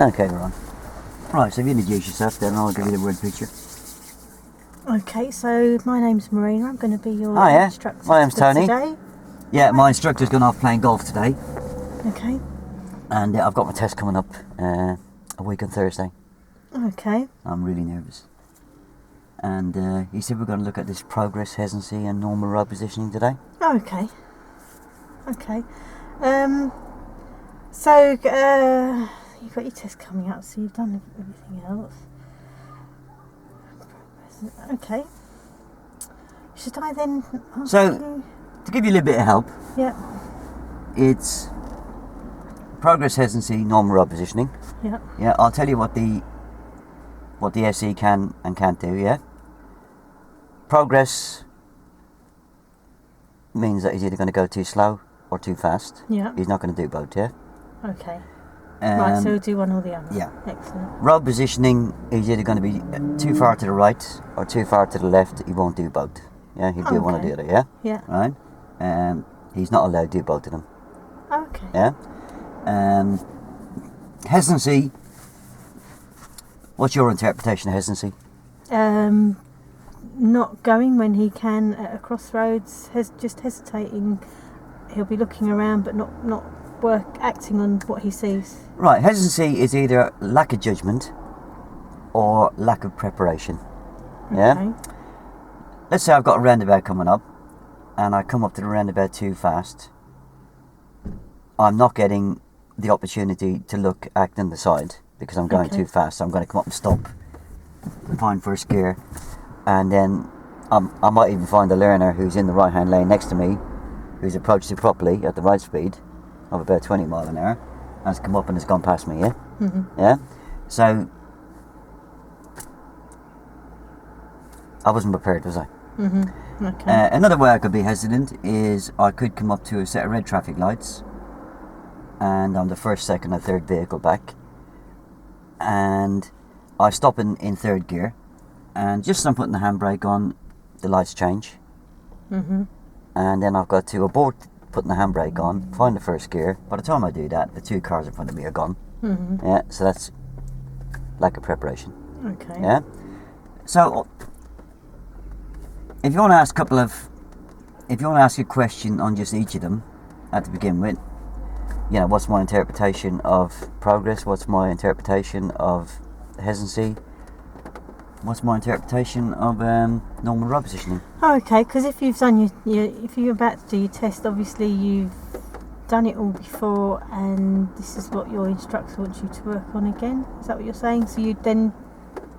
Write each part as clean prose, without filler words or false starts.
Okay, we're on. Right, so if you introduce yourself, then I'll give you the word picture. Okay, so my name's Marina. I'm going to be your Hiya, instructor my name's Tony. today. Yeah, my instructor's gone off playing golf today, Okay. and I've got my test coming up a week on Thursday. Okay. I'm really nervous. And he said we're going to look at this progress, hesitancy, and normal road positioning today. Okay. Okay. So you've got your test coming up, so you've done everything else. Okay. Should I then ask So, you? to give you a little bit of help, Yeah. it's progress, hesitancy, normal road positioning. Yeah. Yeah, I'll tell you what the SE can and can't do. Yeah. Progress means that he's either going to go too slow or too fast. Yeah. He's not going to do both. Yeah. Okay. Right, so we'll do one or the other. Yeah. Excellent. Road positioning, he's either going to be too far to the right or too far to the left. He won't do both. Yeah, he'll do one or the other. Yeah. Yeah. Right. He's not allowed to do both of them. Okay. Yeah. Hesitancy. What's your interpretation of hesitancy? Not going when he can at a crossroads, just hesitating. He'll be looking around but not acting on what he sees. Right, hesitancy is either lack of judgment or lack of preparation. Yeah? Okay. Let's say I've got a roundabout coming up and I come up to the roundabout too fast. I'm not getting the opportunity to look, act and decide because I'm going too fast. So I'm going to come up and stop, find first gear, and then I might even find a learner who's in the right hand lane next to me who's approached it properly at the right speed of about 20 miles an hour and has come up and has gone past me. Yeah. Mm-hmm. Yeah. So I wasn't prepared, was I? Mm-hmm. Okay. Another way I could be hesitant is I could come up to a set of red traffic lights and I'm the first, second or third vehicle back and I stop in third gear and just as I'm putting the handbrake on, the lights change. Mm-hmm. And then I've got to abort putting the handbrake on, find the first gear. By the time I do that, the two cars in front of me are gone. Mm-hmm. Yeah, so that's lack of preparation. Okay. Yeah. So if you want to ask a question on just each of them at the begin with, you know, what's my interpretation of progress? What's my interpretation of hesitancy? What's my interpretation of normal road positioning? Oh, okay, because if you've done if you're about to do your test, obviously you've done it all before, and this is what your instructor wants you to work on again. Is that what you're saying? So you'd then,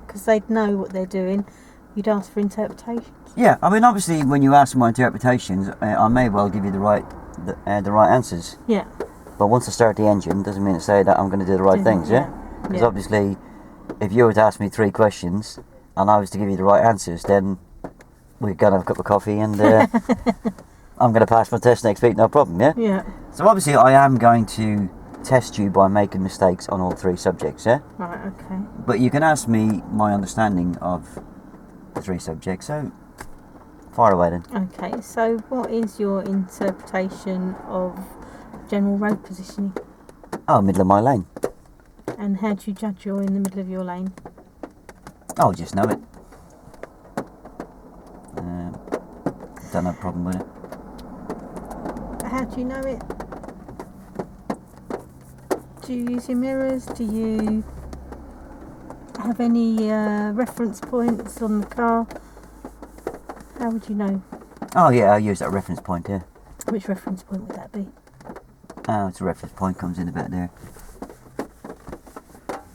because they'd know what they're doing, you'd ask for interpretations. Yeah, I mean, obviously, when you ask for my interpretations, I may well give you the right answers. Yeah. But once I start the engine, doesn't mean to say that I'm going to do the right things. Yeah. Because obviously, if you were to ask me 3 questions and I was to give you the right answers, then we're going to have a cup of coffee and I'm going to pass my test next week, no problem, yeah? Yeah. So obviously I am going to test you by making mistakes on all 3 subjects, yeah? Right, okay. But you can ask me my understanding of the 3 subjects, so fire away then. Okay, so what is your interpretation of general road positioning? Oh, middle of my lane. And how do you judge you're in the middle of your lane? Oh, just know it. Don't have a problem with it. How do you know it? Do you use your mirrors? Do you have any reference points on the car? How would you know? Oh yeah, I'll use that reference point, yeah. Which reference point would that be? Oh, it's a reference point, comes in about there.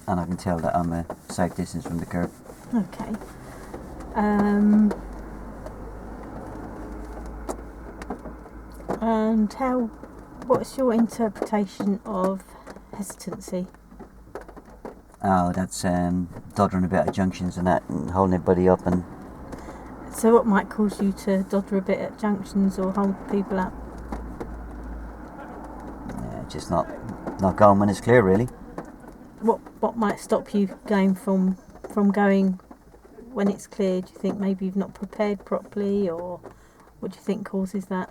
And I can tell that I'm a safe distance from the curb. Okay. And what's your interpretation of hesitancy? Oh, that's doddering about at junctions and that, and holding everybody up. And so what might cause you to dodder a bit at junctions or hold people up? yeah, just not going when it's clear, really. What might stop you going from going when it's clear? Do you think maybe you've not prepared properly, or what do you think causes that?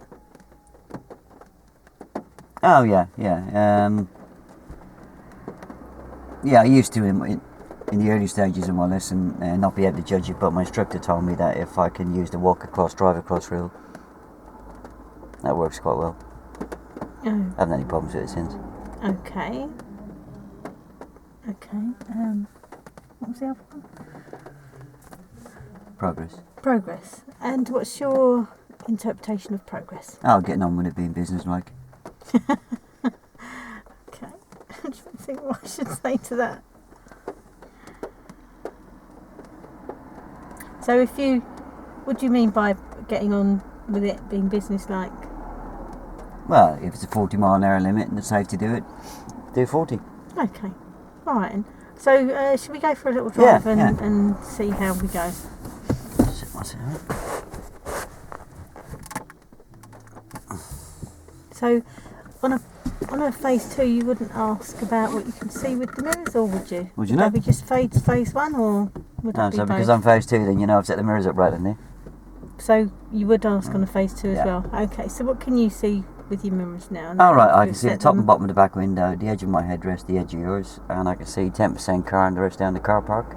Oh yeah. Yeah, I used to in the early stages of my lesson not be able to judge it, but my instructor told me that if I can use the walk across, drive across rule, that works quite well. Oh. I haven't had any problems with it since. Okay. What was the other one? Progress. And what's your interpretation of progress? Oh, getting on with it, being businesslike. Okay. I'm trying to think what I should say to that. So what do you mean by getting on with it being businesslike? Well, if it's a 40 mile an hour limit and it's safe to do it, do 40. Okay. All right. Then. So should we go for a little drive Yeah. and see how we go? Set myself up. So on a phase 2, you wouldn't ask about what you can see with the mirrors, or would you? Would you know? Would that be just phase 1, or would No, it be so both? because I'm phase 2, then you know I've set the mirrors up right in there. So you would ask on a phase 2 as Yeah. well. Okay. So what can you see with your mirrors now? All right, I You've can see the set top them. and bottom of the back window, the edge of my headrest, the edge of yours, and I can see 10% car and the rest down the car park,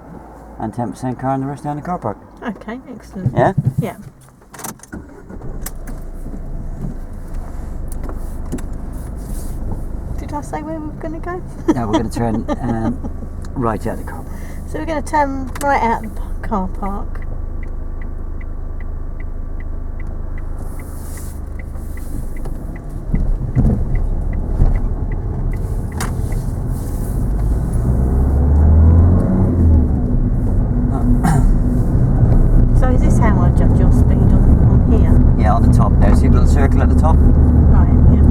and 10% car and the rest down the car park. Okay. Excellent. Yeah? Yeah. Did I say where we were going to go? Now we're going to turn right out the car park. So we're going to turn right out the car park. So is this how I judge your speed on here? Yeah, on the top there. See the little circle at the top? Right, yeah.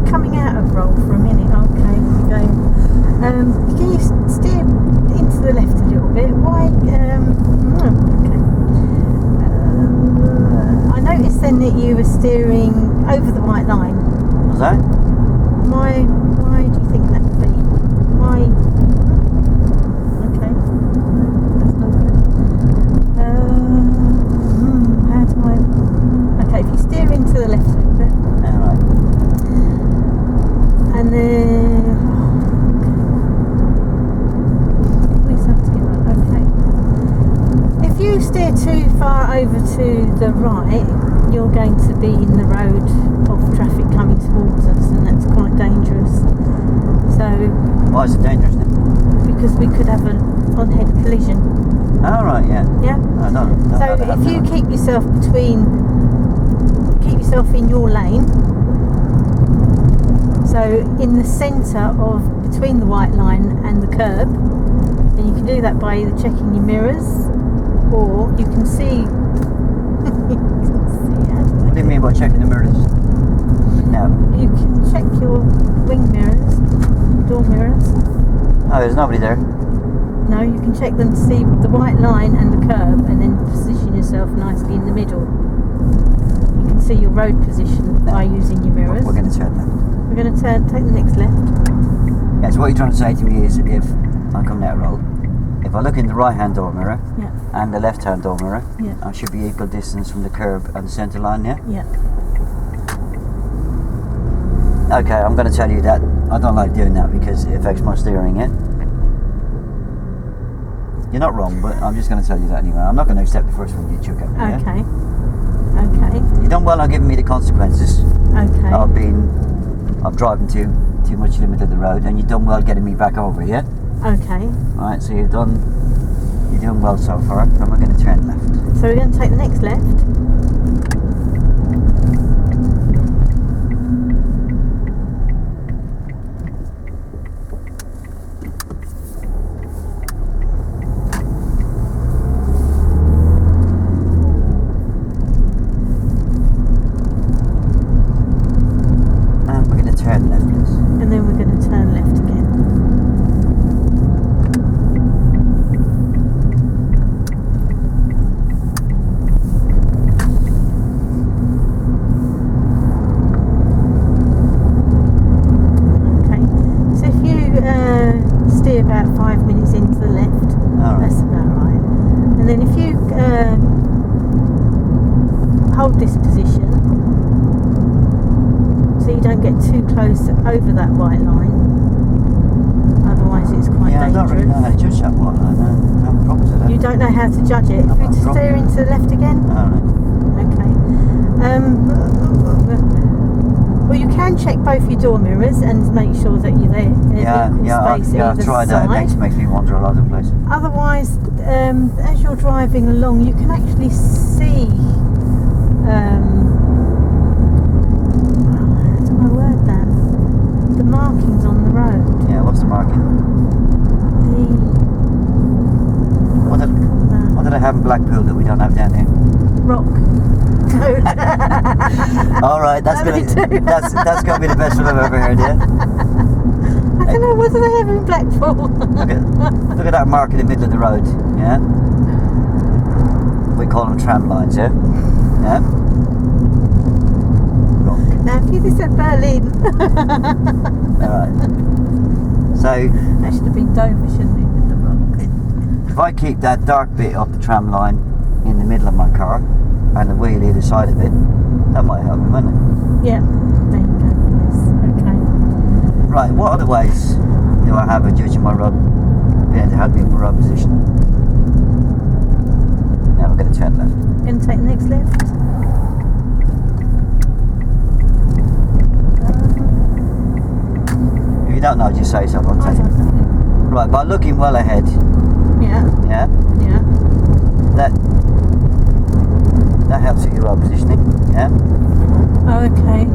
Coming out of roll for a minute, okay, we're going. Can you steer into the left a little bit? Why? Okay. I noticed then that you were steering over the white line. Was that? Why do you think that would be? Why? Okay, that's not good. How do I? Okay, if you steer into the left a little bit, Yeah, right. and then we have to give up. Okay. If you steer too far over to the right, you're going to be in the road of traffic coming towards us, and that's quite dangerous. So, Why is it dangerous then? because we could have an on-head collision. Oh, right, yeah. Yeah. I don't know So that if happened. you keep yourself in your lane, so in the centre of between the white line and the curb, and you can do that by either checking your mirrors, or you can see. What do you mean by checking the mirrors? No. You can check your wing mirrors, door mirrors. Oh, there's nobody there. No, you can check them to see the white line and the curb, and then position yourself nicely in the middle. You can see your road position by using your mirrors. We're going to turn left. We're going to take the next left. Yeah, so what you're trying to say to me is if I come down roll, if I look in the right-hand door mirror Yeah, and the left-hand door mirror, yeah, I should be equal distance from the curb and the centre line, yeah? yeah. Okay, I'm going to tell you that I don't like doing that because it affects my steering, yeah? You're not wrong, but I'm just going to tell you that anyway. I'm not going to accept the first one you chuck at me, yeah? Okay. Okay. You done well on giving me the consequences Okay. of driving too much limit of the road, and you've done well getting me back over, yeah? Okay. Right, so you're doing well so far, and we're going to turn left. So we're going to take the next left. And we're going to turn left, please. And then we're going to turn left again. hold this position so you don't get too close over that white line. Otherwise, it's quite Yeah, I don't really know dangerous. how to judge that one. I don't have problems with that. You don't know how to judge it. If we steer into the left again. Alright. Okay. Well, you can check both your door mirrors and make sure that you're there. Yeah, I've tried that. It makes me wander all over the place. Otherwise, as you're driving along, you can actually see. How do I word that? The markings on the road. Yeah, what's the marking? What did I have in Blackpool that we don't have down here? Rock. All right, that's gonna be the best one I've ever heard. Yeah. I don't know, what do they have in Blackpool? Look at that mark in the middle of the road. Yeah. We call them tram lines. Yeah. Yeah. Rock. Now, if you said Berlin. All right. So That should have been Dover, shouldn't it, with the rock? if I keep that dark bit of the tram line in the middle of my car and the wheel either side of it, that might help me, wouldn't it? Yeah, there you go. Yes, okay. Right, what other ways do I have of judging my rub, being able to help me in my rub position? Now we're going to turn left. Going to take the next left. If you don't know, just say so. I'll I tell you. don't know. Right, by looking well ahead, Yeah, yeah, yeah. that helps with your rub positioning, yeah. Oh, okay.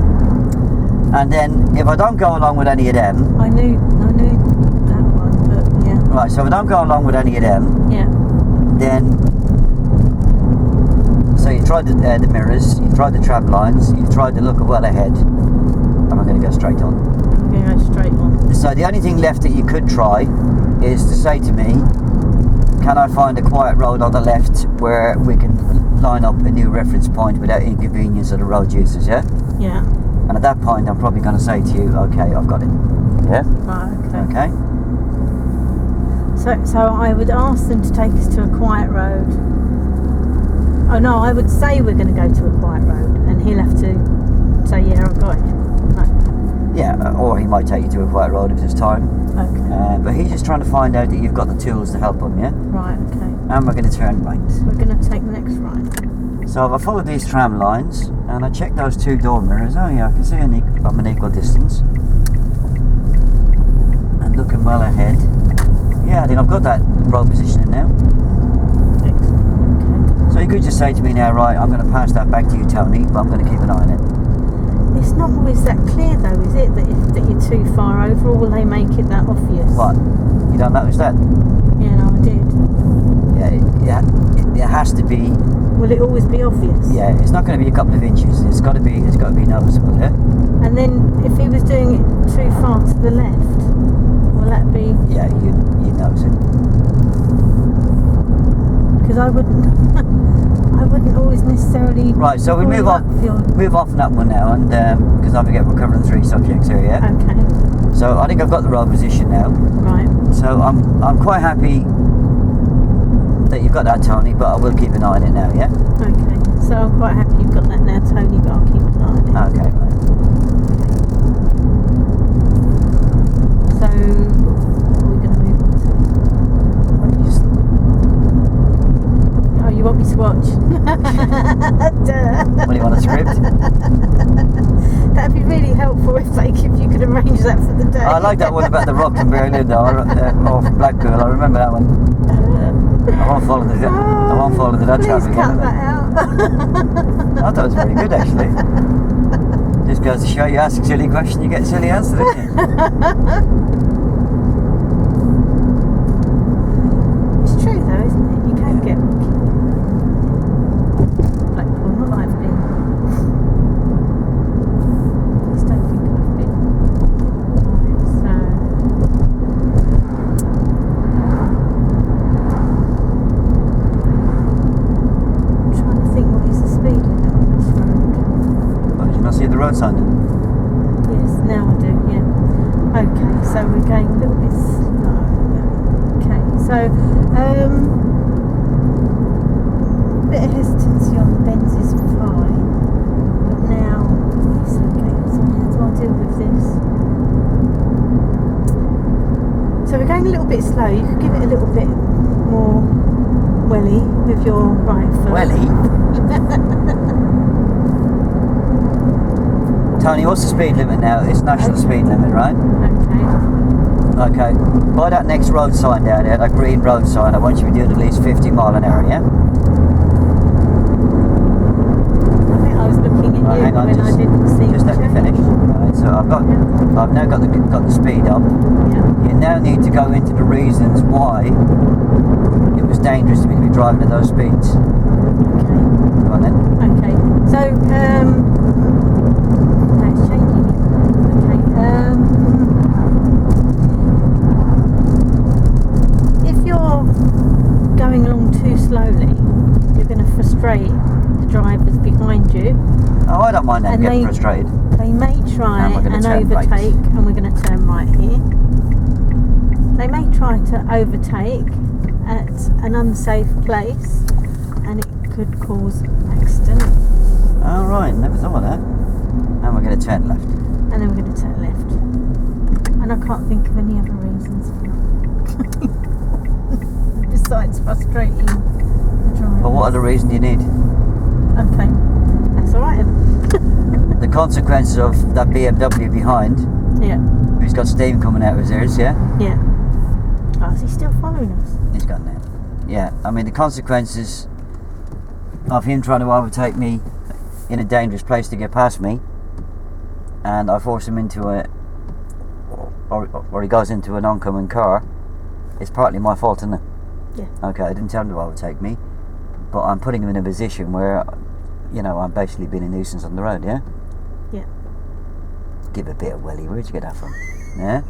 And then if I don't go along with any of them, I knew that one, but yeah. right, so if I don't go along with any of them, Yeah. then so you tried the mirrors, you tried the tram lines, you tried the look of well ahead, and I'm going to go straight on. I'm going to go straight on. So the only thing left that you could try is to say to me, can I find a quiet road on the left where we can line up a new reference point without inconvenience of the road users, yeah? Yeah. And at that point I'm probably going to say to you, okay, I've got it. Yeah? Right, okay. Okay? So I would ask them to take us to a quiet road. Oh no, I would say we're going to go to a quiet road, and he'll have to say, yeah, I've got it. Right. Yeah, or he might take you to a quiet road if there's time. Okay. But he's just trying to find out that you've got the tools to help him, yeah? Right, okay. And we're going to turn right. We're going to take the next right. So if I follow these tram lines and I check those two door mirrors, oh yeah, I can see I'm an equal distance. And looking well ahead. Yeah, I think I've got that road positioning now. Excellent, okay. So you could just say to me now, right, I'm going to pass that back to you, Tony, but I'm going to keep an eye on it. It's not always that clear though, is it? That you're too far over, or will they make it that obvious? What? You don't notice that? Yeah, no, I did. Yeah, it has to be. Will it always be obvious? Yeah, it's not going to be a couple of inches. It's got to be noticeable, yeah? And then if he was doing it too far to the left, will that be? Yeah, you'd notice it. Because I wouldn't always necessarily. Right, so we move on from that one now, and because I forget we're covering 3 subjects here, yeah? Okay. So I think I've got the road position now. Right. So I'm quite happy that you've got that, Tony, but I will keep an eye on it now, yeah? Okay. So I'm quite happy you've got that now, Tony, but I'll keep an eye on it. Okay, right. So what are we going to move on to? Why don't you just... Oh, you want me to watch? What do you want, a script? That'd be really helpful if you could arrange that for the day. I like that one about the rock in Berlin, though, or from Blackpool. I remember that one. I won't follow the Dutch Please traffic. cut that out. I thought it was very good, actually. Just goes to show you ask a silly question, you get a silly answer, don't you? It's true though, isn't it? You can get rocky. Blackpool, not that I've been. Please don't think I've been. Right, so. I'm trying to think what is the speed limit on this road. Well, did you not see the road sign? Yes, now I do, yeah. Okay, so we're going a little bit slow. Okay, so bit of hesitancy on the bends is fine, but now it's okay. So how do I deal with this? So we're going a little bit slow. You could give it a little bit more welly with your right foot. Welly? Tony, what's the speed limit now? It's national speed limit, right? Okay. Okay. By that next road sign down there, that green road sign, I want you to be doing at least 50 mile an hour, yeah? I think I was looking at you Hang on, when I didn't see just let me finish. Right, so I've now got the speed up. Yeah. You now need to go into the reasons why it was dangerous for me to be driving at those speeds. Okay. Go on then. Okay. So, no, it's changing it. Okay. If you're going along too slowly, you're going to frustrate the drivers behind you. Oh, I don't mind them And getting frustrated. They may try And we're gonna and turn right. overtake, and we're going to turn right here. They may try to overtake at an unsafe place, and it could cause accident. Oh, right, never thought of that. And we're going to turn left. And then we're going to turn left. And I can't think of any other reasons for that. Besides frustrating the driver. But what other reason do you need? Okay, that's alright then. The consequences of that BMW behind, Yeah, who's got steam coming out of his ears, yeah? yeah. Oh, is he still following us? He's gone now. Yeah, I mean, the consequences of him trying to overtake me in a dangerous place to get past me, and I force him into or he goes into an oncoming car, it's partly my fault, isn't it? Yeah. Okay, I didn't tell him to overtake me, but I'm putting him in a position where, you know, I'm basically being a nuisance on the road, yeah? Yeah. Give a bit of welly, where'd you get that from? Yeah?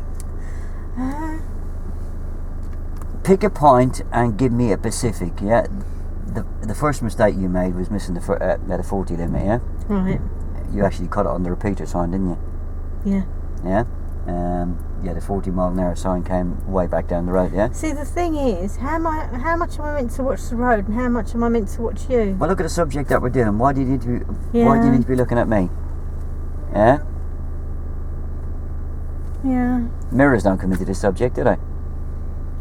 Pick a point and give me a specific, yeah? The first mistake you made was missing the 40 limit, yeah? Right. You actually caught it on the repeater sign, didn't you? Yeah. Yeah? Yeah, the 40 mile an hour sign came way back down the road, yeah? See, the thing is, how much am I meant to watch the road, and how much am I meant to watch you? Well, look at the subject that we're doing. Why do you need to be, Yeah. why do you need to be looking at me? Yeah? Yeah. Mirrors don't come into this subject, do they?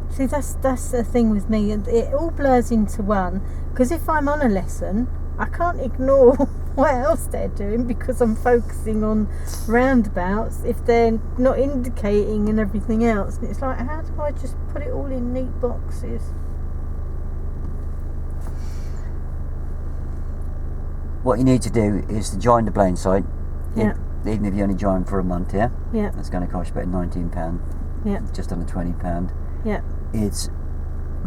See, that's the thing with me. It all blurs into one. Because if I'm on a lesson, I can't ignore what else they're doing because I'm focusing on roundabouts if they're not indicating and everything else. And it's like, how do I just put it all in neat boxes? What you need to do is to join the blind site. Yeah. Even if you only join for a month, yeah? Yeah. That's going to cost you about £19. Yeah. Just under £20. Yeah. It's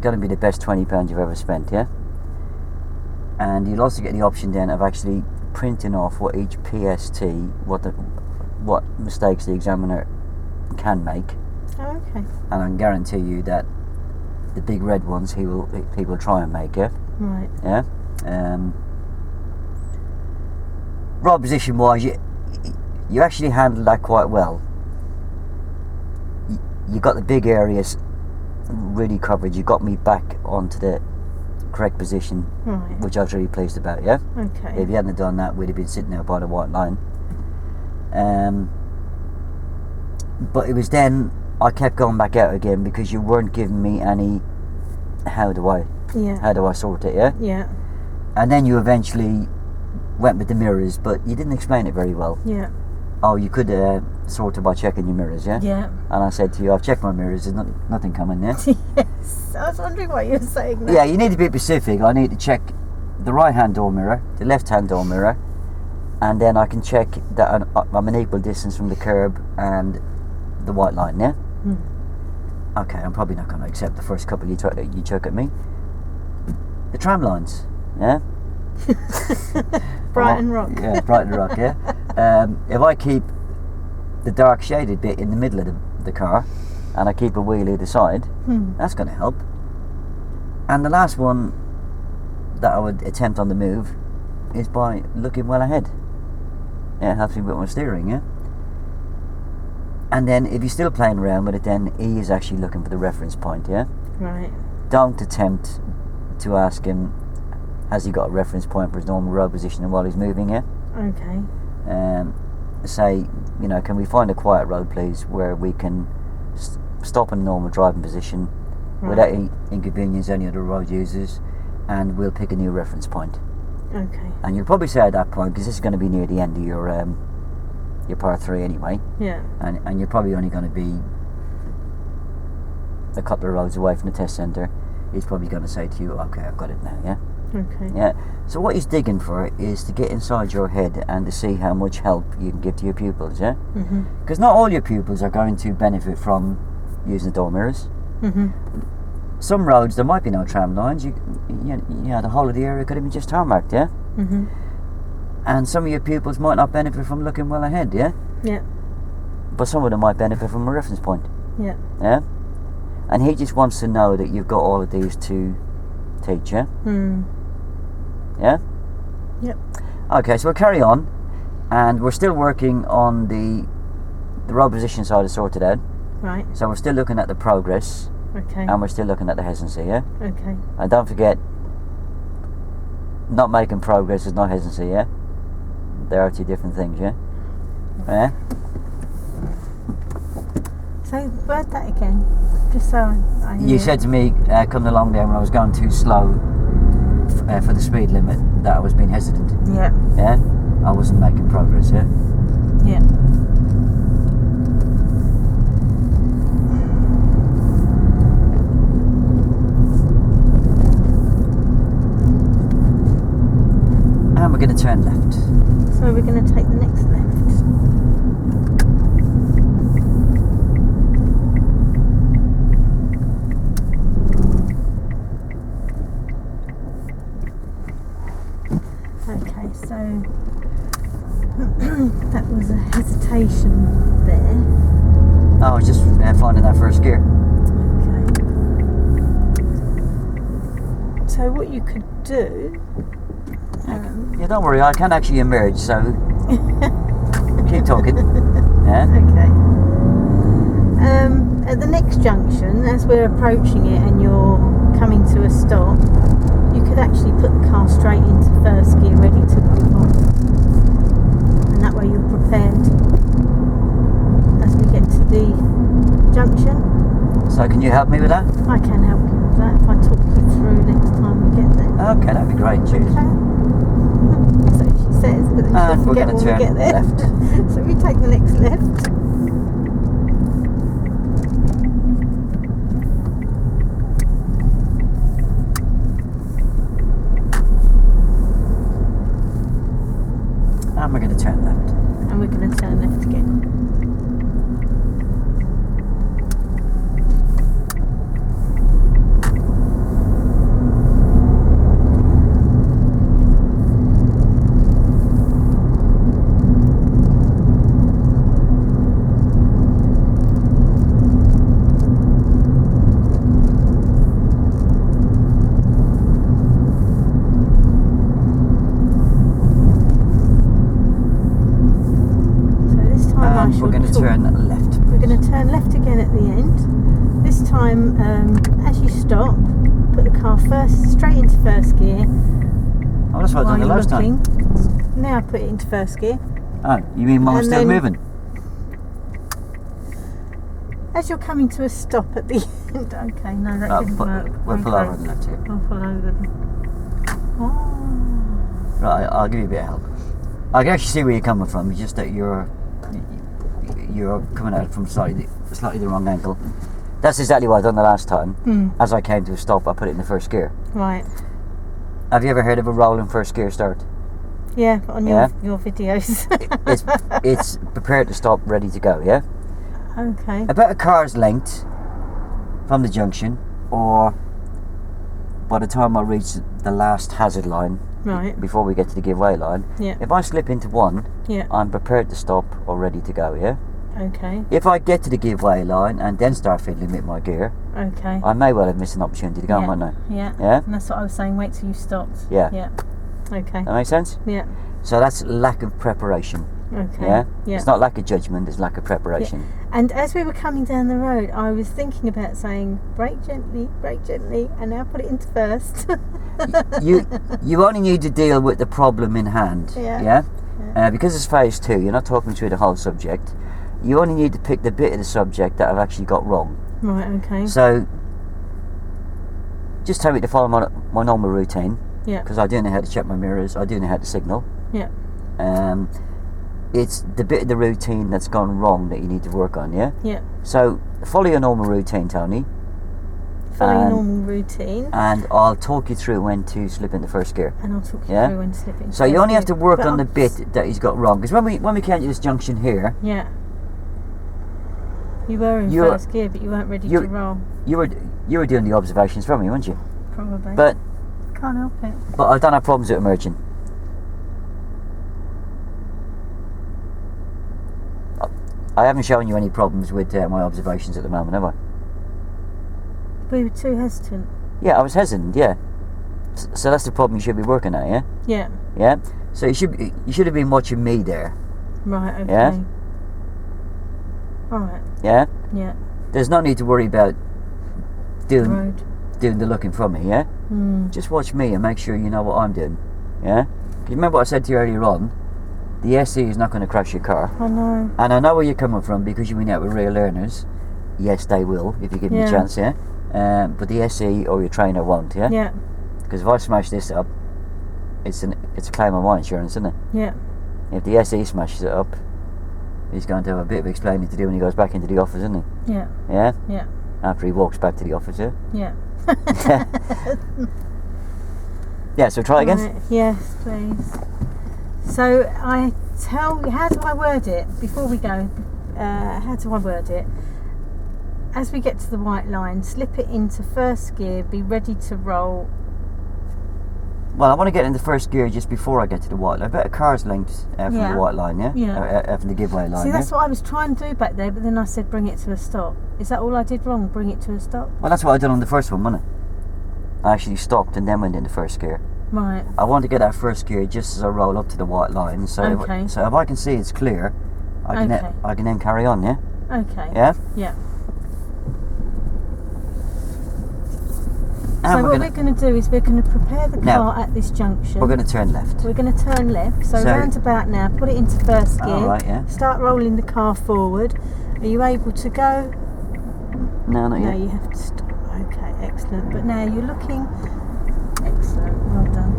going to be the best £20 you've ever spent, yeah? And you'll also get the option then of actually printing off what each PST, what mistakes the examiner can make. Oh, okay. And I can guarantee you that the big red ones he will try and make, yeah? Right. Yeah? Rod position wise, you actually handled that quite well. You got the big areas really covered. You got me back onto the correct position, Right. which I was really pleased about, yeah? Okay. If you hadn't done that, we'd have been sitting there by the white line. But it was then I kept going back out again because you weren't giving me any how do I sort it, yeah? Yeah. And then you eventually went with the mirrors, but you didn't explain it very well. Yeah. Oh, you could sort it by checking your mirrors, yeah? Yeah. And I said to you, I've checked my mirrors, there's nothing coming there. Yes. I was wondering why you were saying that. Yeah, you need to be specific. I need to check the right hand door mirror, the left hand door mirror, and then I can check that I'm an equal distance from the curb and the white line, yeah? Okay, I'm probably not going to accept the first couple you chuck at me. The tram lines, yeah? Brighton Rock. Yeah, Brighton Rock, yeah. If I keep the dark shaded bit in the middle of the car and I keep a wheel either side, that's going to help. And the last one that I would attempt on the move is by looking well ahead. Yeah, it helps me with my steering, yeah? And then if you're still playing around with it, then he is actually looking for the reference point, yeah? Right. Don't attempt to ask him has he got a reference point for his normal road position while he's moving here? Okay. Say, you know, can we find a quiet road, please, where we can stop in a normal driving position without any inconvenience any other road users, and we'll pick a new reference point. Okay. And you'll probably say at that point, because this is going to be near the end of your part 3 anyway. Yeah. And you're probably only going to be a couple of roads away from the test centre. He's probably going to say to you, okay, I've got it now, yeah? Okay. Yeah. So what he's digging for is to get inside your head and to see how much help you can give to your pupils, yeah? Because not all your pupils are going to benefit from using the door mirrors. Some roads there might be no tram lines. You know, the whole of the area could have been just tarmacked, yeah? And some of your pupils might not benefit from looking well ahead, yeah? Yeah. But some of them might benefit from a reference point. Yeah. Yeah? And he just wants to know that you've got all of these to teach, yeah? Yeah? Yep. Okay, so we'll carry on, and we're still working on the road position side is sorted out. Right. So we're still looking at the progress, Okay. and we're still looking at the hesitancy, yeah? Okay. And don't forget, not making progress is not hesitancy, yeah? There are 2 different things, yeah? Yeah? So word that again, just so I hear. You said to me, coming along there when I was going too slow for the speed limit, that I was being hesitant. Yeah. Yeah? I wasn't making progress, yeah? Yeah. And we're going to turn left. So we're going to take the next left. Okay, so that was a hesitation there. I was just finding that first gear. Okay. So what you could do... Yeah, don't worry, I can actually emerge, so keep talking. Yeah? Okay. At the next junction, as we're approaching it and you're coming to a stop, you could actually put the car straight into first gear, ready to move on. And that way you're prepared as we get to the junction. So can you help me with that? I can help you with that if I talk you through next time we get there. Okay, that'd be great, cheers. Okay. So she says, but then And she'll we're forget going to when we turn get there. left. So we take the next left. And we're going to turn left. And we're going to turn left again. We're going to turn left. We're going to turn left again at the end. This time, as you stop, put the car straight into first gear. Oh, that's what I done the last time. Now put it into first gear. Oh, you mean while I'm still moving? As you're coming to a stop at the end. Okay, no, that didn't work. We'll pull over on the left here. I'll pull over. Oh. Right, I'll give you a bit of help. I can actually see where you're coming from. It's just that you're coming out from slightly the wrong angle. That's exactly what I done the last time. As I came to a stop, I put it in the first gear. Right. Have you ever heard of a rolling first gear start? Yeah, on your videos. it's prepared to stop, ready to go, yeah? Okay. About a car's length from the junction, or by the time I reach the last hazard line, right, before we get to the giveaway line, if I slip into one, I'm prepared to stop or ready to go, yeah? Okay. If I get to the giveaway line and then start fiddling with my gear, okay, I may well have missed an opportunity to go, mightn't I? Yeah. Yeah? And that's what I was saying, wait till you stopped. Yeah. Yeah. Okay. That makes sense? Yeah. So that's lack of preparation. Okay. Yeah? Yeah. It's not lack of judgment, it's lack of preparation. And as we were coming down the road, I was thinking about saying brake gently, and now put it into first. You only need to deal with the problem in hand. Yeah. Because it's phase 2, you're not talking through the whole subject. You only need to pick the bit of the subject that I've actually got wrong. Right, okay. So, just tell me to follow my normal routine. Yeah. Because I do know how to check my mirrors, I do know how to signal. Yeah. It's the bit of the routine that's gone wrong that you need to work on, yeah? Yeah. So, follow your normal routine, Tony. Follow your normal routine. And I'll talk you through when to slip into first gear. And I'll talk you through when to slip into So you only have to work But on the bit that he's got wrong. Because when we came to this junction here... Yeah. You were in first gear, but you weren't ready to roll. You were doing the observations from me, weren't you? Probably. But can't help it. But I don't have problems with emerging. I haven't shown you any problems with my observations at the moment, have I? We were too hesitant. Yeah, I was hesitant. Yeah. So that's the problem you should be working at. Yeah. Yeah. Yeah. So you should have been watching me there. Right. Okay. Yeah. All right. Yeah. Yeah. There's no need to worry about doing the looking from me. Yeah. Just watch me and make sure you know what I'm doing. Yeah. 'Cause remember what I said to you earlier on? The SE is not going to crash your car. I know. And I know where you're coming from because you've been out with real learners. Yes, they will if you give them a chance. Yeah. But the SE or your trainer won't. Yeah. Yeah. Because if I smash this up, it's a claim on my insurance, isn't it? Yeah. If the SE smashes it up, he's going to have a bit of explaining to do when he goes back into the office, isn't he? Yeah. Yeah? Yeah. After he walks back to the office, yeah? Yeah. Yeah, so try again? Right. Yes, please. So how do I word it before we go? How do I word it? As we get to the white line, slip it into first gear, be ready to roll. Well, I want to get into first gear just before I get to the white line. About a car's length from the white line, yeah? Yeah. From the giveaway line. See, that's what I was trying to do back there, but then I said bring it to a stop. Is that all I did wrong? Bring it to a stop? Well, that's what I did on the first one, wasn't it? I actually stopped and then went into first gear. Right. I want to get out first gear just as I roll up to the white line. So, if I can see it's clear, I can then carry on, yeah? Okay. Yeah? Yeah. And so what we're going to do is we're going to prepare the car at this junction. We're going to turn left. We're going to turn left. So roundabout now, put it into first gear. All right, yeah. Start rolling the car forward. Are you able to go? No, not yet. No, you have to stop. Okay, excellent. But now you're looking excellent. Well done.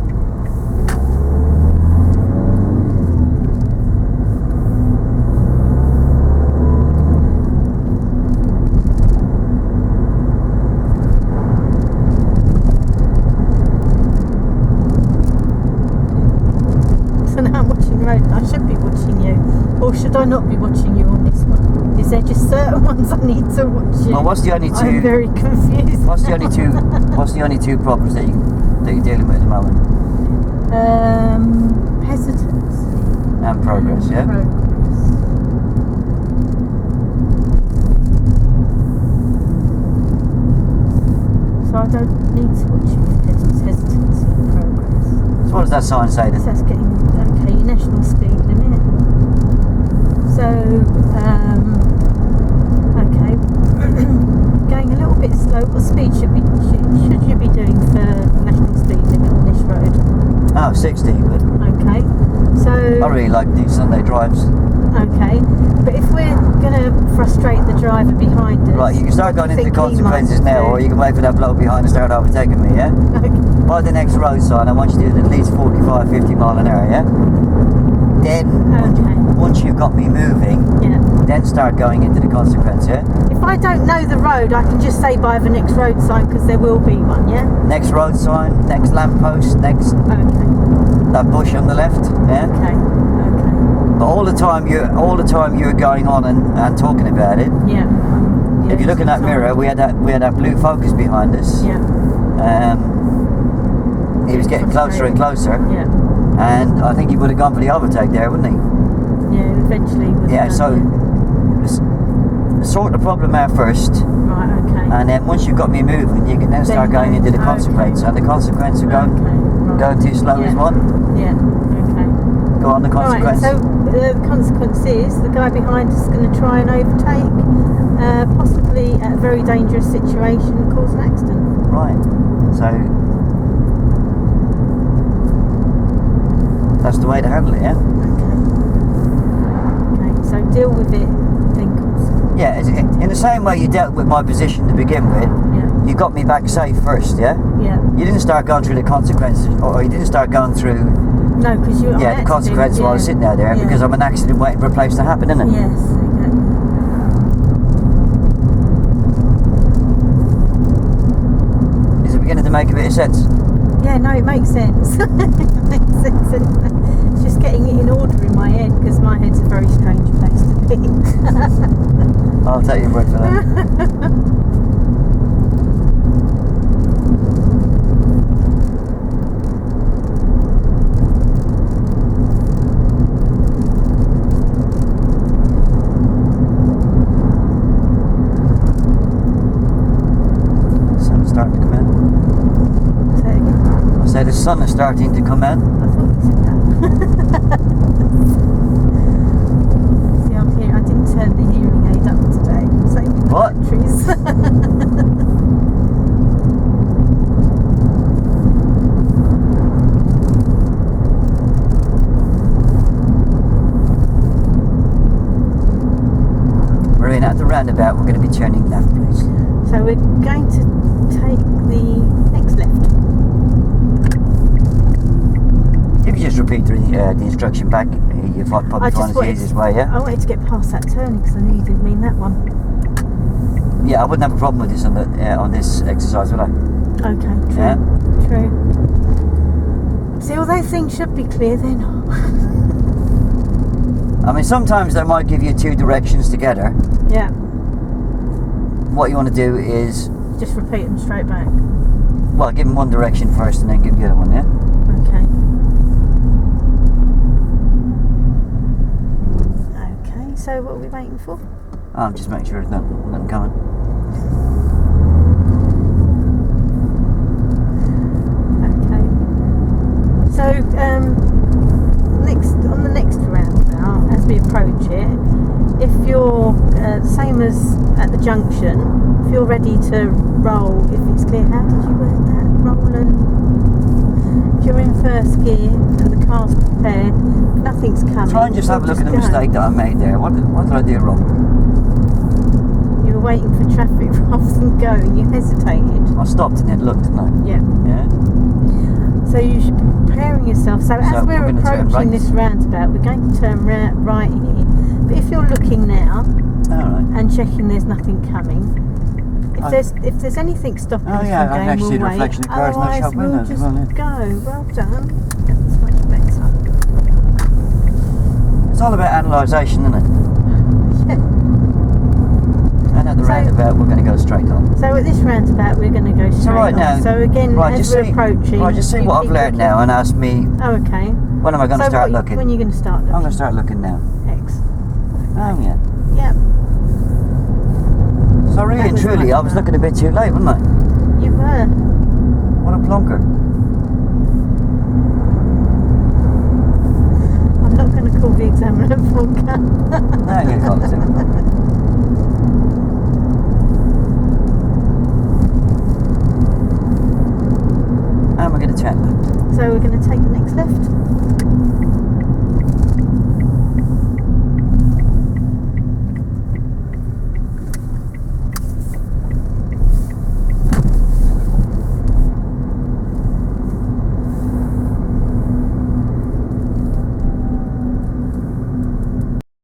I should be watching you, or should I not be watching you on this one? Is there just certain ones I need to watch you? Well, what's the only two? I'm very confused. What's the only two? What's the only two problems that you're dealing with at the moment? Hesitancy and progress. Yeah. So I don't need to watch you for hesitancy and progress. So what does that sign say then? So that's getting your national speed limit. So, okay, going a little bit slow. What speed should you be doing for national speed limit on this road? Oh, 60, but okay. So I really like these Sunday drives. Okay, but if we're going to frustrate the driver behind us, right, you can start going into the consequences now, or you can wait for that bloke behind and start overtaking me, yeah? Okay. By the next road sign, I want you to do at least 45, 50 mile an hour, yeah? Then, once you've got me moving, then start going into the consequence, yeah? If I don't know the road, I can just say by the next road sign, because there will be one, yeah? Next road sign, next lamppost, next that bush on the left, yeah? Okay. But all the time you're going on and talking about it. Yeah. If you look in that mirror, we had that blue Focus behind us. Yeah. He was getting closer and closer. Yeah. And I think he would have gone for the overtake there, wouldn't he? Yeah, eventually. Yeah. So sort the problem out first. Right. Okay. And then once you've got me moving, you can then start going into the consequence. And the consequence of going too slow is one. Yeah. Okay. Go on, the consequence. Right, so the consequence is the guy behind us is going to try and overtake, possibly at a very dangerous situation and cause an accident. Right. So that's the way to handle it, yeah? Okay, so deal with it, then cause. Yeah, in the same way you dealt with my position to begin with, Yeah. you got me back safe first, yeah? Yeah. You didn't start going through the consequences, or you didn't start going through No, because you. the consequences while I was sitting there, Yeah. because I'm an accident waiting for a place to happen, isn't it? Yes, exactly. Is it beginning to make a bit of sense? Yeah, no, it makes sense. It makes sense. It's just getting it in order in my head because my head's a very strange place to be. I'll take your word for that. Sun's starting to come in. Say it again. I say the sun is starting to come in. I thought you said that. See, I'm here. I didn't turn the hearing aid up today. Saving the What? batteries. Marina, at the roundabout, we're going to be turning left, please. So we're going to take the next left. You can just repeat the instruction back. You probably find it's the easiest way, yeah? I wanted to get past that turning because I knew you didn't mean that one. Yeah, I wouldn't have a problem with this on this exercise, would I? Okay, true. Yeah? True. See, although things should be clear, they're not. I mean, sometimes they might give you two directions together. Yeah. What you want to do is, Just repeat them straight back. well, give them one direction first and then give the other one, yeah? Okay. Okay, so what are we waiting for? I'm just making sure there's nothing coming. Okay. So, on the next roundabout, as we approach it, if you're same as at the junction, if you're ready to roll, if it's clear, how did you word that? Roll and if you're in first gear and the car's prepared, nothing's coming. Try and just have a look at the go. mistake that I made there. What did I do wrong? You were waiting for traffic rather than going. You hesitated. I stopped and then looked, didn't I? Yeah. Yeah? So you should be preparing yourself. So as we're we're gonna turn approaching right. this roundabout, we're going to turn right here. But if you're looking now Alright. and checking there's nothing coming, if there's anything stopping us Oh yeah, I from can going, actually see we'll the wait. reflection of cars in the Otherwise, shop we'll windows as just well, yeah. go. Well done. That's much better. It's all about analysation, isn't it? Yeah. And at the roundabout, we're going to go straight on. So at this roundabout, we're going to go straight So right on. now, So again, right, as just we're see, approaching, right, just see you what I've keep learned looking. now and ask me, Oh, okay. when am I going to start looking? When are you going to start looking? I'm going to start looking now. X. Oh yeah. Yep. So really That and was truly, much I was better. looking a bit too late, wasn't I? You were. What a plonker. I'm not going to call the examiner plonker. No, you can't do it. And we're going to turn left. So we're going to take the next left.